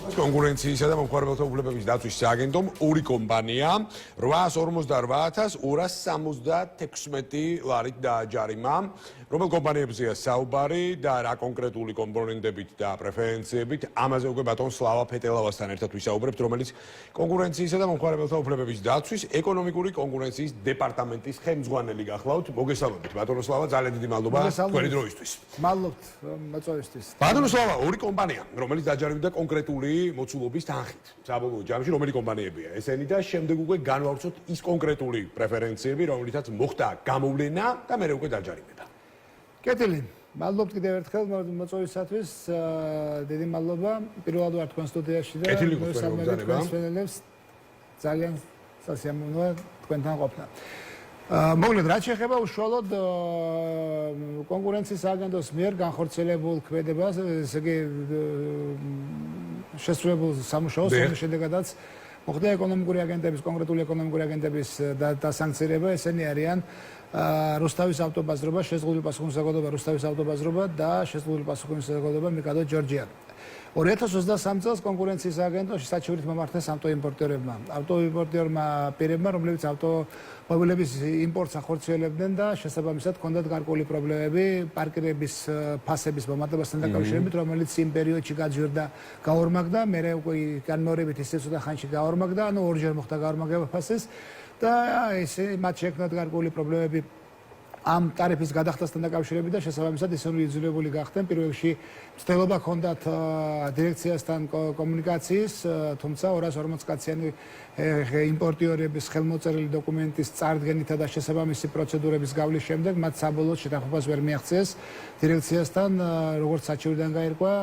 კონკურენციისა და მომხმარებელთა უფლებების დაცვის სააგენტომ ორი კომპანია 858,276 ლარით დააჯარიმა. რომელ კომპანიებზეა საუბარი და რა კონკრეტული კომპონენტებით და პრეფერენციებით, ამაზე უკვე ბატონ სლავა ფეტელავასთან ერთად ვისაუბრებთ, რომელიც კონკურენციისა და მომხმარებელთა უფლებების დაცვის ეკონომიკური კონკურენციის დეპარტამენტის ხელმძღვანელი გახლავთ. მოგესალმებით, ბატონო სლავა, ძალიან დიდი მადლობა თქვენი დროისთვის. მადლობთ მოწვევისთვის. ბატონო სლავა, ორი კომპანია, რომელიც დაჯარიმდა კონკრეტული მოცულობის თანხით. საბოლოო ჯამში რომელი კომპანიებია ესენი და შემდეგ უკვე განვავრცოთ ის კონკრეტული პრეფერენციები, რომლითაც მოხდა გამოვლენა და მე უკვე დაჯარიმება. კეთილი, მადლობთ კიდევ ერთხელ მოწვევისათვის. დიდი მადლობა. პირველად ვარ თქვენ სტუდიაში და მოსამართლებს ძალიან სასიამოვნოა თქვენთან ყოფნა. მოკლედ, რაც შეეხება უშუალოდ კონკურენციის სააგენტოს მიერ განხორციელებულ ქმედებას, ესე იგი შესრულებულ სამუშაოს, რომლის შედეგადაც მოხდა ეკონომიკური აგენტების, კონკრეტული ეკონომიკური აგენტების დასანქცირება. ესენი არიან რუსთავის ავტობაზრობა, შეზღუდული პასუხისმგებლობა რუსთავის ავტობაზრობა და შეზღუდული პასუხისმგებლობა მიკადო ჯორჯია. 2023 წელს კონკურენციის აგენტოში საჩივრით მომართეს ავტოიმპორტერებმა. ავტოიმპორტერმა პირებმა, რომლებიც ავტომობილების იმპორტს ახორციელებდნენ და შესაბამისად ჰქონდათ გარკვეული პრობლემები პარკირების ფასების მომატებასთან დაკავშირებით, რომელიც იმ პერიოდში გაძვირდა, გაორმაგდა, მერე უკვე განმეორებით ისე ცოტა ხანში გაორმაგდა, ანუ ორჯერ მოხდა გაორმაგება ფასის და ესე მათ შექმნათ გარკვეული პრობლემები ამ ტარიფის გადახდასთან დაკავშირებით და შესაბამისად ისინი იძულებული გახდნენ პირველ რიგში მცდელობა ჰქონდათ დირექციასთან კომუნიკაციის, თუმცა 240 კაციანი იმპორტიორების ხელმოწერილი დოკუმენტის წარდგენითა და შესაბამისი პროცედურების გავლის შემდეგ მათ საბოლოოდ შეთანხმებას ვერ მიაღწიეს დირექციასთან, როგორც საჩივრიდან გაირკვა,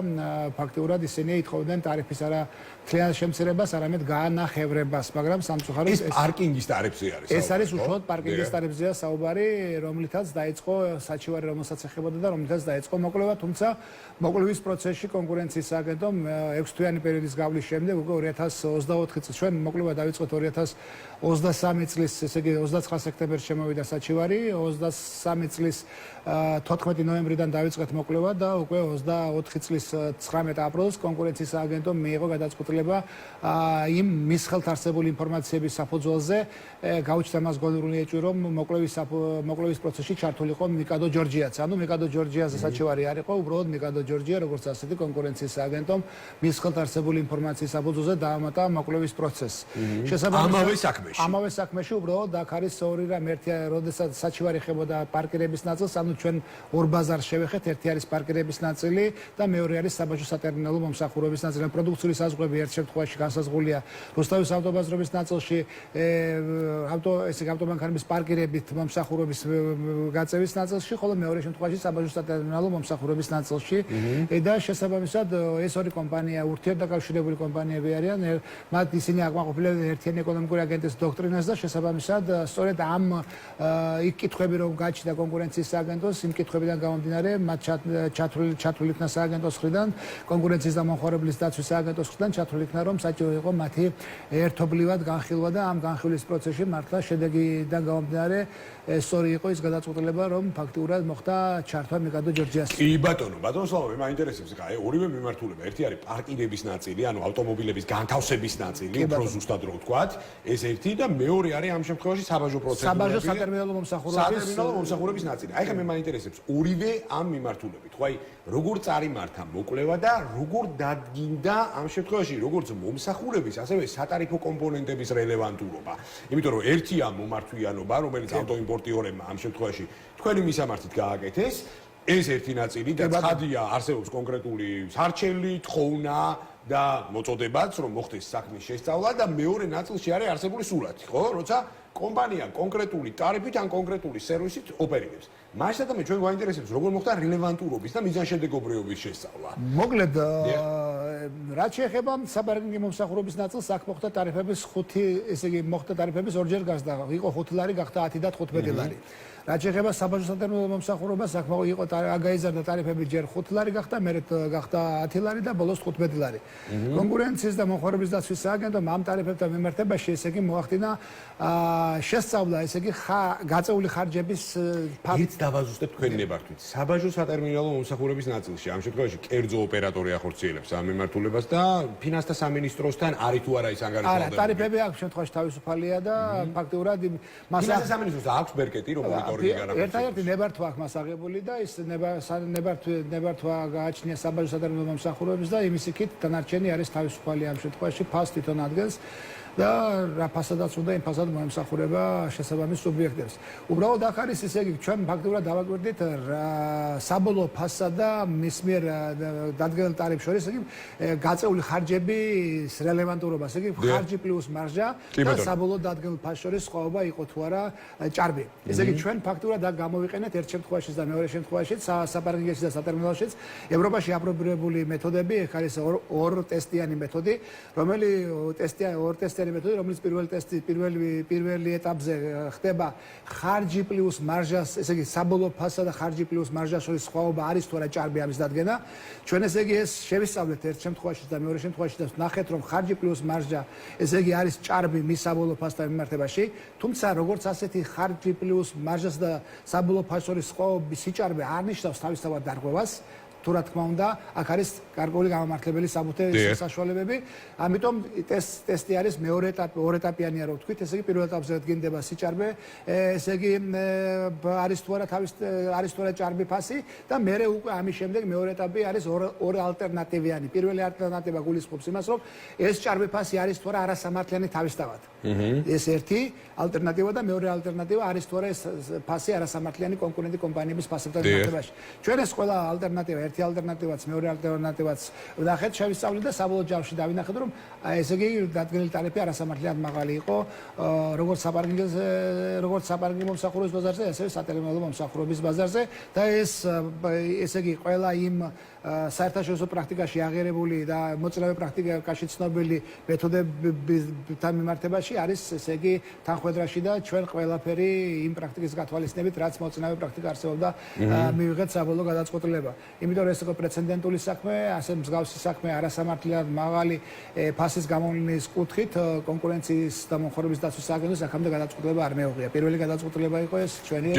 ფაქტიურად ისინი ითხოვდნენ ტარიფის არა მთლიან შემცირებას, არამედ განახევრებას, მაგრამ სამწუხაროდ ეს პარკინგის ტარიფზე არის. ეს არის უშუალოდ პარკინგის ტარიფზეა საუბარი, რომლითაც დაიწყო საჩივარი, რომელსაც ეხებოდა და რომლითაც დაიწყო მოკვლევა, თუმცა მოკვლევის პროცესში კონკურენციის სააგენტომ 6 თვიანი პერიოდის გავლის შემდეგ უკვე 2024 წელს ჩვენ მოკვლევა დავიწყოთ 2023 წლის, ესე იგი 29 სექტემბერში შემოვიდა საჩივარი, 23 წლის 14 ნოემბრიდან დავიწყეთ მოკვლევა და უკვე 24 წლის 19 აპრილს კონკურენციის სააგენტომ მიიღო გადაწყვეტილება იმ მის ხელთ არსებული ინფორმაციების საფუძველზე გაუჩნდა მას გონურული ეჭვი, რომ მოკვლევის პროცესში ჩართულიყო მიკადო ჯორჯიაც. ანუ მიკადო ჯორჯიაზე საჩივარი არ იყო, უბრალოდ მიკადო ჯორჯია, როგორც ასეთი კონკურენციის სააგენტომ მის ხელთ არსებული ინფორმაციის საფუძველზე დაამატა მოკვლევის პროცესს. ამავე საქმეში უბრალოდ აქ არის ორი რამ, ერთი როდესაც საჩივარი ხებოდა პარკირების ნაწილს, ანუ ჩვენ ორ ბაზარს შევეხეთ, ერთი არის პარკირების ნაწილი და მეორე არის საბაჟო სატერმინალო მომსახურების ნაწილი. პროდუქციული საზღვრები ერთ შემთხვევაში განსაზღვრულია რუსთავის ავტობაზრობის ნაწილში, ავტომანქანების პარკირებით მომსახურების გაწევის ნაწილში, ხოლო მეორე შემთხვევაში საბაჟო სატერმინალო მომსახურების ნაწილში. და შესაბამისად ეს ორი კომპანია ურთიერთდაკავშირებული კომპანიები არიან, მათ ისინი აკმაყოფილებენ ერთიანი ეკონომიკური აგენტის დოქტრინას და შესაბამისად სწორედ ამ კითხვები რომ გაჩნდა კონკურენციის სააგენტოს, იმ კითხვებიდან გამომდინარე, მათ ჩათვლილი იქნა სააგენტოს მხრიდან, კონკურენციის და მომხმარებლის დაცვის სააგენტოს მხრიდან ჩათვლილი იქნა, რომ საჭირო იყო მათი ერთობლივად განხილვა და ამ განხილვის პროცესში მართლა შედეგიდან გამომდინარე სწორი იყო ის გადაწყვეტილება, რომ ფაქტიურად მოხდა ჩართვა მიკადო ჯორჯიას. კი ბატონო, ბატონო სლავა, მე მაინტერესებს რა, ორივე მიმართულება, ერთი არის პარკინგების ნაწილი, ანუ ავტომობილების განთავსების ნაწილი, უფრო ზუსტად რო ვთქვათ, ეს ერთი და მეორე არის ამ შემთხვევაში საბაჟო პროცედურები. საბაჟო სატერმინალო მომსახურების ნაწილი. აი ხა მე მაინტერესებს ორივე ამ მიმართულებით. ხო აი, როგორ წარიმართა მოკვლევა და როგორ დადგინდა ამ შემთხვევაში როგორც მომსახურების, ასევე სატარიფო კომპონენტების რელევანტურობა. იმიტომ რომ ერთია მომართვიანობა, რომელიც ავტოიმპორტიორებმა ამ შემთხვევაში თქვენი მისამართით გააკეთეს, ეს ერთი ნაწილი და ცხადია არსებობს კონკრეტული სარჩელი, თხოვნა და მოწოდებაც, რომ მოხდეს საქმის შესწავლა და მეორე ნაწილში არის არსებული სურათი, ხო? როცა კომპანია კონკრეტული ტარიფით ან კონკრეტული სერვისით ოპერირებს. მაშინ და ჩვენ გვაინტერესებს, როგორ მოხდა რელევანტურობის და მიზანშედეგობრიობის შესწავლა. მოკლედ, რაც შეეხება საპარკინგო მომსახურების ნაწილს, აქ მოხდა ტარიფების 5, ესე იგი მოხდა ტარიფების ორჯერ გაზრდა. იყო 5 ლარი, გახდა 10 და 15 ლარი. რაც შეეხება საბაჟო სატერმინალო მომსახურებას, საკმაო იყო გაიზარდა ტარიფები ჯერ 5 ლარი გახდა, მერე გახდა 10 ლარი და ბოლოს 15 ლარი. კონკურენციის და მომხმარების დაცვის სააგენტომ ამ ტარიფებთან მიმართებაში ესე იგი მოახდინა შესწავლა, ესე იგი გაწეული ხარჯების ფაქტს დავაზუსტებ თქვენი ნებართვით. საბაჟო სატერმინალო მომსახურების ნაწილში ამ შემთხვევაში კერძო ოპერატორი ახორციელებს ამ მიმართულებას და ფინანსთა სამინისტროსთან არის თუ არა ის ანგარიშვალდება. არა, ტარიფები ამ შემთხვევაში თავისუფალია და ფაქტურად ფინანსთა სამინისტროს აქვს ბერკეტი რომ მონიტორინგი განახორციელოს. ერთადერთი ნებართვა აქვს მას აღებული და ის ნებართვა გააჩნია საბაჟო სატერმინალო მომსახურების და იმის იქით დანარჩენი არის თავისუფალი ამ შემთხვევაში ფას თვითონ ადგენს და რა ფასადაც უნდა იმ ფასად მოემსახურება შესაბამის სუბიექტებს. უბრალოდ აქ არის ისე იგი ჩვენ ფაქტურად დავაკვირდით საბოლოო ფასსა და მის მიერ დადგენილ ტარიფს შორის იგი გაწეული ხარჯების რელევანტურობას, იგი ხარჯი პლუს მარჟა და საბოლოო დადგენილ ფასს შორის სხვაობა იყო თუ არა ჭარბი. ესე იგი ჩვენ ფაქტურად აქ გამოვიყენეთ ერთ შემთხვევაში და მეორე შემთხვევაში საპარკინგში და სატერმინალშიც ევროპაში აპრობირებული მეთოდები, ეს არის ორ ტესტიანი მეთოდი, ტესტიანი მეთოდი, რომელიც პირველი ეტაპზე ხდება ხარჯი პლუს მარჟას, ესე იგი საბოლოო ფასსა და ხარჯი პლუს მარჟას შორის სხვაობა არის თუ არა ჭარბი ამის დადგენა. ჩვენ ესე იგი ეს შევისწავლეთ ერთ შემთხვევაში და მეორე შემთხვევაში და ნახეთ რომ ხარჯი პლუს მარჟა, ესე იგი არის ჭარბი მის საბოლოო ფასთან მიმართებაში, თუმცა როგორც ასეთი ხარჯი პლუს მარჟას და საბოლოო ფასს შორის სხვაობის სიჭარბე არ ნიშნავს თავისთავად დარღვევას. თუ რა თქმა უნდა, აქ არის გარკვეული გამამართლებელი საბუთე საშუალებები. ამიტომ ტესტი არის მეორე ეტაპი, ორ ეტაპიანია რო ვთქვით, ესე იგი პირველ ეტაპზე დგინდება სიჭარბე, ესე იგი არის თუ არა არის თუ არა ჭარბი ფასი და მერე უკვე ამის შემდეგ მეორე ეტაპი არის ორ ალტერნატივიანი. პირველი ალტერნატივა გულისხმობს იმას, რომ ეს ჭარბი ფასი არის თუ არა არასამართლიანი თავისთავად. ეს ერთი ალტერნატივა და მეორე ალტერნატივა არის თუ არა ეს ფასი არასამართლიანი კონკურენტი კომპანიების ფასებთან მიმართებაში. ჩვენ ეს ყველა ალტერნატივა ერთი ალტერნატივაც, მეორე ალტერნატივაც ვნახეთ, შევისწავლეთ და საბოლოო ჯამში დავინახეთ, რომ ესე იგი დადგენილი ტარიფი არასამართლიანად მაღალი იყო, როგორც საპარკინგო მომსახურების ბაზარზე, ასევე სატერმინალო მომსახურების ბაზარზე და ესე იგი ყველა იმ საერთაშორისო პრაქტიკაში აღიარებული და მოწინავე პრაქტიკაში ცნობილი მეთოდებთან მიმართებაში არის ესე იგი თანხმედრაში და ჩვენ ყველაფერი იმ პრაქტიკის გათვალისწინებით, რაც მოწინავე პრაქტიკა არსებობდა, მივიღეთ საბოლოო გადაწყვეტილება. იმიტომ რომ ეს იყო პრეცედენტული საქმე, ასე მსგავსი საქმე არასამართლიანად მაღალი ფასის გამოვლის კუთხით კონკურენციის და მომხმარების დაცვის სააგენტოს აქამდე გადაწყვეტილება არ მეუღია. პირველი გადაწყვეტილება იყო ეს ჩვენი.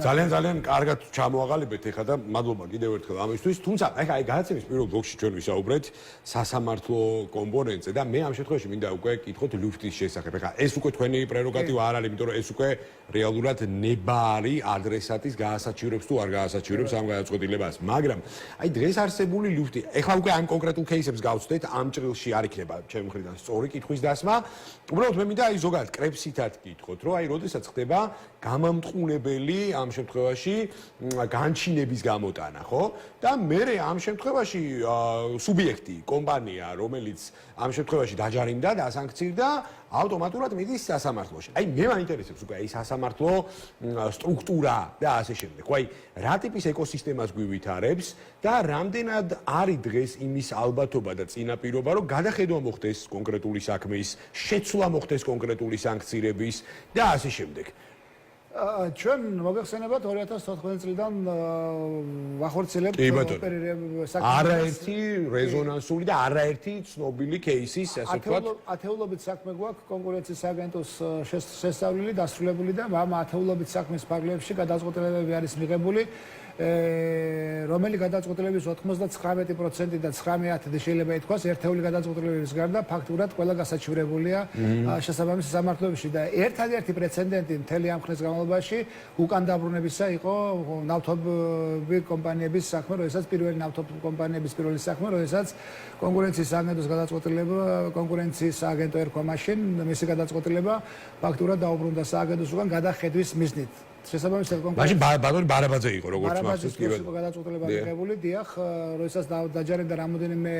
ძალიან კარგად ჩამოაყალიბეთ ეხლა და მადლობა კიდევ ერთხელ ამისთვის. თუმცა აი გადაცემის პირველ ბლოკში ჩვენ ვისაუბრეთ სასამართლო კომპონენტზე და მე ამ შემთხვევაში მინდა უკვე კითხოთ ლუფტის შესახებ. ეხლა ეს უკვე თქვენი პრეროგატივა არ არის, იმიტომ რომ ეს უკვე რეალურად ნება არის ადრესატის გაასაჩივრებს თუ არ გაასაჩივრებს ამ გადაწყვეტილებას. მაგრამ აი დღეს არსებული ლუფტი, ეხლა უკვე ამ კონკრეტულ кейსებს გავცდეთ, ამ ჭრილში არ იქნება ჩემი მხრიდან სწორი კითხვის დასმა. უბრალოდ მე მინდა აი ზოგადად კრებსითად კითხოთ, რომ აი როდესაც ხდება გამამტყუნებელი ამ შემთხვევაში განჩინების გამოტანა, ხო? და მე ამ შემთხვევაში სუბიექტი, კომპანია, რომელიც ამ შემთხვევაში დაჯარიმდა, დასანქცირდა, ავტომატურად მიდის სასამართლოში. აი მე მაინტერესებს უკვე აი სასამართლო სტრუქტურა და ასე შემდეგ. აი რა ტიპის ეკოსისტემას გვივითარებს და რამდენად არის დღეს იმის ალბათობა და წინაპირობა, რომ გადახედვა მოხდეს კონკრეტული საქმის, შეცვლა მოხდეს კონკრეტული სანქცირების და ასე შემდეგ. ჩვენ მოგეხსენებათ 2014 წლიდან ვახორციელებთ არაერთი რეზონანსული და არაერთი ცნობილი кейსის, ასე ვთქვათ. ათეულობით საქმე გვაქვს კონკურენციის სააგენტოს შესწავლილი, დასრულებული და ამ ათეულობით საქმის ფარგლებში გადაწყვეტილებები არის მიღებული. რომელი გადაწყვეტილების 99% და 19% შეიძლება ითქვას ერთეული გადაწყვეტილებების გარდა ფაქტურად ყველა გასაჩივრებულია შესაბამის სამართლებებში და ერთადერთი პრეცედენტი მთელი ამ ხნის განმავლობაში უკან დაბრუნებისა იყო ნავთობი კომპანიების საქმე, როდესაც პირველი ნავთობი კომპანიების პირველი საქმე, როდესაც კონკურენციის სააგენტოს გადაწყვეტილება კონკურენციის სააგენტო ერქვა მაშინ მისი გადაწყვეტილება ფაქტურად დაუბრუნდა სააგენტოს უკან გადახედვის მიზნით. შესაბამისად მაშინ ბატონი ბარაბაძე იყო როგორც მახსოვს კი იყო გადაწყვეტილება მიღებული, დიახ, როდესაც დაჯარიმდა რამოდენიმე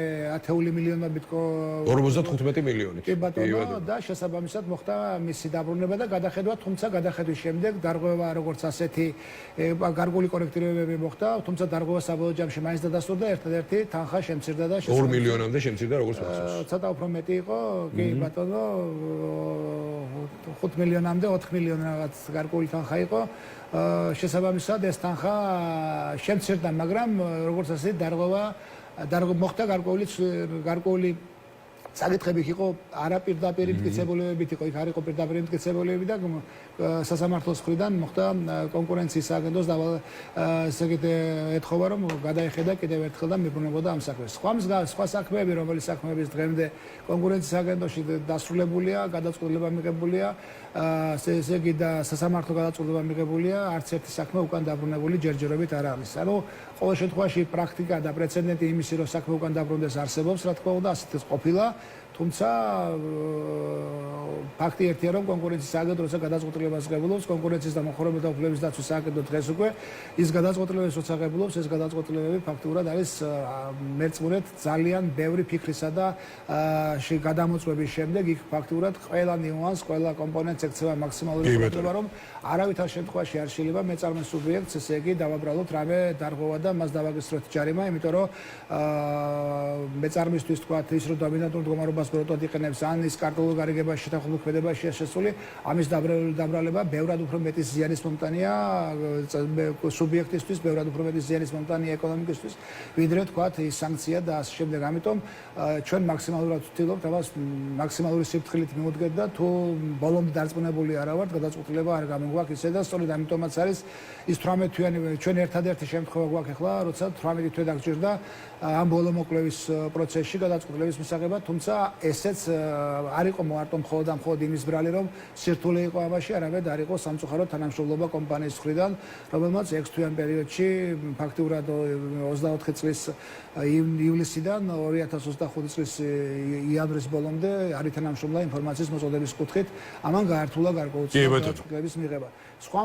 10 მილიონობით 55 მილიონით. კი ბატონო და შესაბამისად მოხდა მისი დაბრუნება და გადახედვა, თუმცა გადახედვის შემდეგ დარღვევა როგორც ასეთი გარკვეული კორექტირებები მოხდა, თუმცა დარღვევა საბოლოო ჯამში მაინც დადასტურდა, ერთადერთი თანხა შემცირდა და 2 მილიონამდე შემცირდა როგორც მახსოვს. ცოტა უფრო მეტი იყო, კი ბატონო 5 მილიონამდე 4 მილიონი რაღაც გარკვეული თანხა იყო. შესაბამისად ეს თანხა შემცირდა, მაგრამ როგორც ასეთი დარღვევა მოხდა გარკვეული საკითხები იყო არაპირდაპირი მტკიცებულებებით, იყო იქ არ იყო პირდაპირი მტკიცებულებები და სასამართლოს მხრიდან მოხდა კონკურენციის სააგენტოს ესე იგი ეთხოვა რომ გადაეხედა კიდევ ერთხელ და მიბრუნებოდა ამ საქმეს. სხვა საქმეები, რომელიც საქმეების დღემდე კონკურენციის სააგენტოში დასრულებულია, გადაწყვეტილება მიღებულია, ესე იგი და სასამართლო გადაწყვეტილება მიღებულია, არც ერთი საქმე უკან დაბრუნებული ჯერჯერობით არ არის. ანუ ყოველ შემთხვევაში პრაქტიკა და პრეცედენტი იმისი, რომ საქმე უკან დაბრუნდეს არსებობს, რა თქმა უნდა, ასეთ ის ყოფილა. თუმცა ფაქტი ერთია, რომ კონკურენციის სააგენტო როცა გადაწყვეტილებას ღებულობს, კონკურენციის და მოხმარებელთა უფლებების დაცვის სააგენტო დღეს უკვე ის გადაწყვეტილებებს როცა ღებულობს, ეს გადაწყვეტილებები ფაქტურად არის მერწმუნედ ძალიან ბევრი ფიქრისა და გადამოწმების შემდეგ იქ ფაქტურად ყველა ნიუანს, ყველა კომპონენტს ექცევა მაქსიმალური ყურადღება, რომ არავითარ შემთხვევაში არ შეიძლება მეწარმე სუბიექტს, ესე იგი, დავაბრალოთ რამე დარღვევა და მას დავაგისროთ ჯარიმა, იმიტომ რომ მეწარმისთვის თქვა ის რომ დომინანტურ მდგომარეობას პროტოტიპად იყენებს ან ის კარტულ გარიგებაში შეთანხმებულ ქმედებაშია შესული, ამის დაბრალება ბევრად უფრო მეტი ზიანის მომტანია სუბიექტისთვის, ბევრად უფრო მეტი ზიანის მომტანია ეკონომიკისთვის, ვიდრე თქვათ ის სანქცია და ასე შემდეგ. ამიტომ ჩვენ მაქსიმალურად ვცდილობთ ამას მაქსიმალური სიფრთხილით მივუდგეთ და თუ ბოლომდე დარწმუნებული არა ვართ, გადაწყვეტილება არ გამოგვაქვს ისე და სწორედ ამიტომაც არის ის 18-თვიანი ჩვენ ერთადერთი შემთხვევა გვაქვს ახლა, როცა 18 თვე დაგჭირდა ამ ბოლომოკლევის პროცესში გადაწყვეტილების მისაღებად, თუმცა ესეც არ იყო მარტო მხოლოდ იმის ბრალი, რომ სირთულე იყო ამაში, არამედ არ იყო სამწუხაროდ თანამშრომლობა კომპანიის მხრიდან, რომელმაც 6 თვიან პერიოდში ფაქტურად 24 წლის ივლისიდან 2025 წლის იანვრის ბოლომდე არის თანამშრომლა ინფორმაციის მოწოდების კუთხით, ამან გაართულა გარკვეულწილად გადაწყვეტილების მიღება. სხვა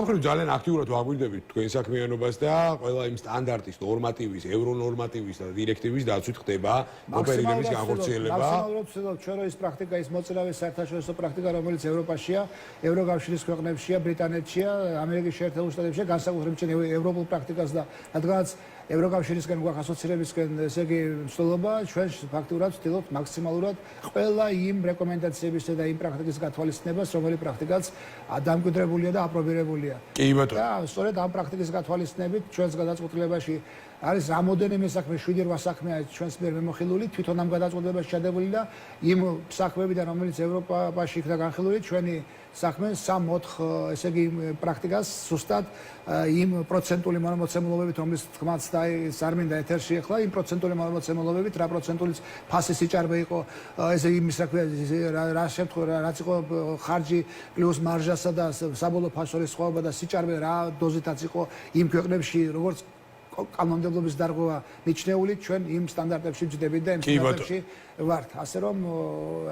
მხრივ ძალიან აქტიურად ვაგვირდებით თქვენ საქმიანობას და ყველა იმ სტანდარტის, ნორმატივის, ევრონორმატივის და დირექტივის დაცვით ხდება ოპერირების განხორციელება. მაქსიმალურად ვცდილობთ ჩვენ რომ ის პრაქტიკა, ის მოწინავე საერთაშორისო პრაქტიკა, რომელიც ევროპაშია, ევროკავშირის ქვეყნებშია, ბრიტანეთშია, ამერიკის შეერთებულ შტატებშია, განსაკუთრებით ჩვენ ევროპულ პრაქტიკას და რადგანაც ევროკავშირისგან გვაქვს ასოცირებისგან, ესე იგი მსვლელობა, ჩვენ ფაქტურად ვცდილობთ მაქსიმალურად ყველა იმ რეკომენდაციებისა და იმ პრაქტიკის გათვალისწინებას, რომელიც პრაქტიკაც დამკვიდრებულია და აპრობირებულია. კი ბატონო. და სწორედ ამ პრაქტიკის გათვალისწინებით ჩვენს გადაწყვეტილებაში არის რამოდენიმე საქმე, 7-8 საქმეა ჩვენს მიერ მიმოხილული, თვითონ ამ გადაწყვეტილებაში ჩადებული და იმ საქმეებიდან, რომელიც ევროპაში იქნა განხილული, ჩვენი საქმე 3-4 ესე იგი პრაქტიკას ზუსტად იმ პროცენტული მონომოცემულობებით, რომლის თქმაც არ მინდა ეთერში ახლა, იმ პროცენტული მონომოცემულობებით, რა პროცენტული ფასი სიჭარბე იყო, ესე იმის რა შემთხვევა, რაც იყო ხარჯი პლუს მარჟასა და საბოლოო ფასურის სხვაობა და სიჭარბე რა დოზითაც იყო იმ ქვეყნებში, როგორც კანონმდებლობის დარღვევა მიჩნეული, ჩვენ იმ სტანდარტებში ვჯდებით და იმ სტანდარტებში ვართ. ასე რომ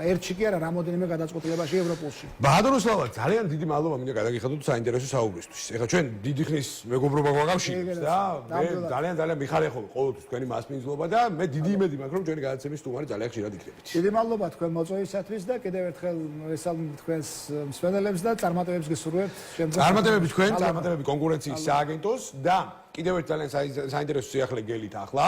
ერთში კი არა, რამოდენიმე გადაწყვეტილებაში ევროპულში. ბაჰადურ სლავა, ძალიან დიდი მადლობა მინდა გადაგიხადოთ საინტერესო საუბრისთვის. ეხლა ჩვენ დიდი ხნის მეგობრობა გვაკავშირებს და მე ძალიან მიხარია ხოლმე ყოველთვის თქვენი მასპინძლობა და მე დიდი იმედი მაქვს, რომ ჩვენი გადაცემის სტუმარი ძალიან ხშირად იქნებით. დიდი მადლობა თქვენ მოწვევისათვის და კიდევ ერთხელ ესალმებით თქვენს მსმენელებს და წარმატებებს გისურვებთ შემდგომ. წარმატებები კონკურენციის სააგენტოს და კიდევ ერთ ძალიან საინტერესო სიახლე გელით ახლა.